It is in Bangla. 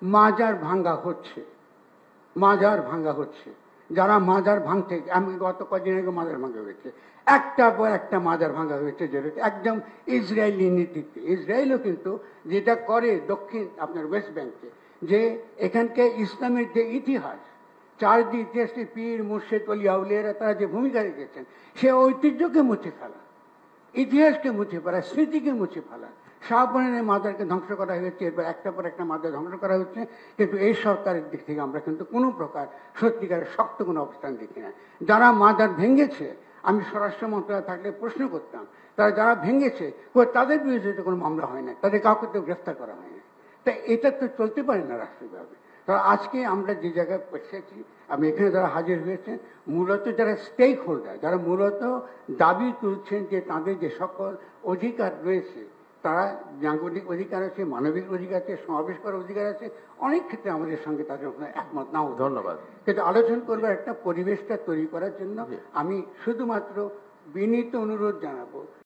মাজার ভাঙ্গা হচ্ছে, মাজার ভাঙ্গা হচ্ছে। যারা মাজার ভাঙতে, আমি গত কদিন আগে মাজার ভাঙ্গা হয়েছে, একটা পর একটা মাজার ভাঙ্গা হয়েছে, যেটা একদম ইসরায়েলি নীতিতে। ইসরায়েলও কিন্তু যেটা করে দক্ষিণ আপনার ওয়েস্ট ব্যাংকে, যে এখানকে ইসলামের যে ইতিহাস, চারদিক ইতিহাসে পীর মুর্শেদ অলি আউলিয়ারা তারা যে ভূমিকা রেখেছেন, সে ঐতিহ্যকে মুছে ফেলা, ইতিহাসকে মুছে ফেলা, স্মৃতিকে মুছে ফেলা। শাহপরানের মাজারকে ধ্বংস করা হয়েছে, এরপর একটা পর একটা মাজার ধ্বংস করা হচ্ছে। কিন্তু এই সরকারের দিক থেকে আমরা কিন্তু কোনো প্রকার সত্যিকারের শক্ত কোনো অবস্থান দেখি না। যারা মাজার ভেঙেছে, আমি স্বরাষ্ট্র মন্ত্রণালয় থাকলে প্রশ্ন করতাম, তারা যারা ভেঙেছে তাদের বিরুদ্ধে তো কোনো মামলা হয় না, তাদের কাউকে তো গ্রেফতার করা হয় না। তাই এটা তো চলতে পারে না রাষ্ট্রীয়ভাবে। তারা আজকে আমরা যে জায়গায় এসেছি, আমি এখানে যারা হাজির হয়েছেন, মূলত যারা স্টেক হোল্ডার, যারা মূলত দাবি তুলছেন যে তাদের যে সকল অধিকার রয়েছে, তারা নাগরিক অধিকার আছে, মানবিক অধিকার আছে, সমাবেশ করার অধিকার আছে, অনেক ক্ষেত্রে আমাদের সঙ্গে তাদের একমত নাও। ধন্যবাদ। কিন্তু আলোচনা করবার একটা পরিবেশটা তৈরি করার জন্য আমি শুধুমাত্র বিনীত অনুরোধ জানাবো